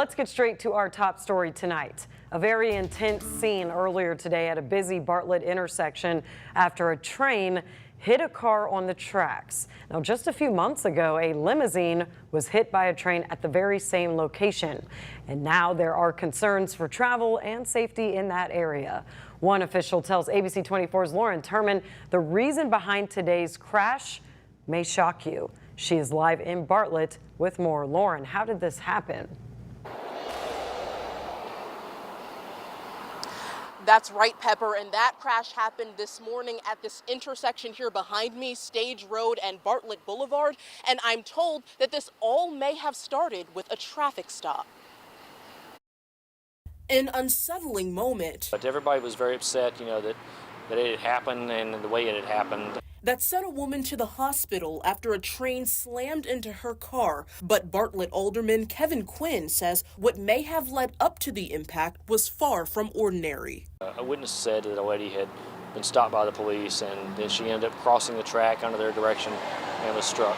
Let's get straight to our top story tonight. A very intense scene earlier today at a busy Bartlett intersection after a train hit a car on the tracks. Now, just a few months ago, a limousine was hit by a train at the very same location. And now there are concerns for travel and safety in that area. One official tells ABC 24's Lauren Turman the reason behind today's crash may shock you. She is live in Bartlett with more. Lauren, how did this happen? That's right, Pepper, and that crash happened this morning at this intersection here behind me, Stage Road and Bartlett Boulevard, and I'm told that this all may have started with a traffic stop. An unsettling moment. But everybody was very upset, that it had happened and the way it had happened. That sent a woman to the hospital after a train slammed into her car. But Bartlett Alderman Kevin Quinn says what may have led up to the impact was far from ordinary. A witness said that a lady had been stopped by the police and then she ended up crossing the track under their direction and was struck.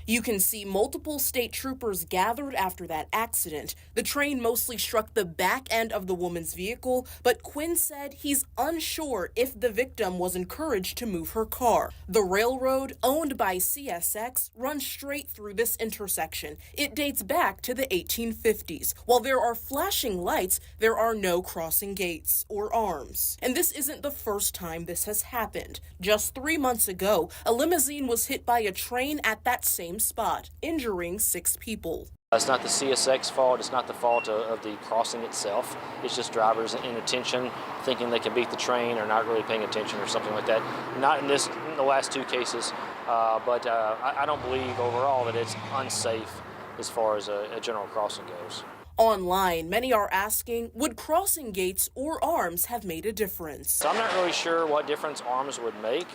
You can see multiple state troopers gathered after that accident. The train mostly struck the back end of the woman's vehicle, but Quinn said he's unsure if the victim was encouraged to move her car. The railroad, owned by CSX, runs straight through this intersection. It dates back to the 1850s. While there are flashing lights, there are no crossing gates or arms. And this isn't the first time this has happened. Just 3 months ago, a limousine was hit by a train at that same spot, injuring 6 people. It's not the CSX fault, it's not the fault of the crossing itself. It's just drivers inattention, thinking they can beat the train or not really paying attention or something like that. Not in the last 2 cases, but I don't believe overall that it's unsafe as far as a general crossing goes. Online, many are asking, would crossing gates or arms have made a difference? So I'm not really sure what difference arms would make,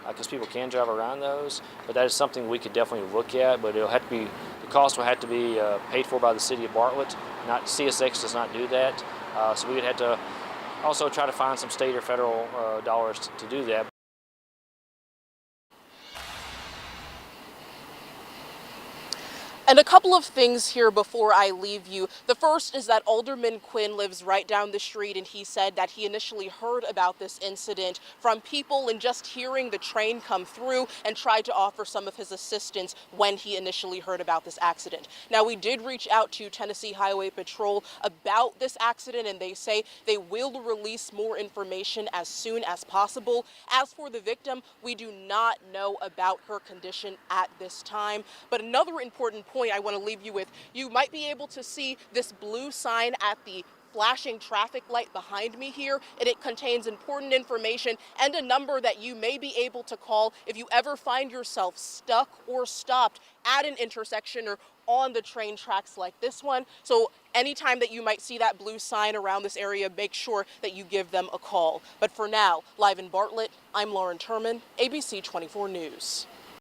because people can drive around those, but that is something we could definitely look at, but it'll have to be, the cost will have to be paid for by the city of Bartlett. Not CSX does not do that, so we would have to also try to find some state or federal dollars to do that. And a couple of things here before I leave you. The first is that Alderman Quinn lives right down the street, and he said that he initially heard about this incident from people and just hearing the train come through and tried to offer some of his assistance when he initially heard about this accident. Now, we did reach out to Tennessee Highway Patrol about this accident, and they say they will release more information as soon as possible. As for the victim, we do not know about her condition at this time. But another important point I want to leave you with, you might be able to see this blue sign at the flashing traffic light behind me here, and it contains important information and a number that you may be able to call if you ever find yourself stuck or stopped at an intersection or on the train tracks like this one. So anytime that you might see that blue sign around this area, make sure that you give them a call. But for now, live in Bartlett, I'm Lauren Turman, ABC 24 News.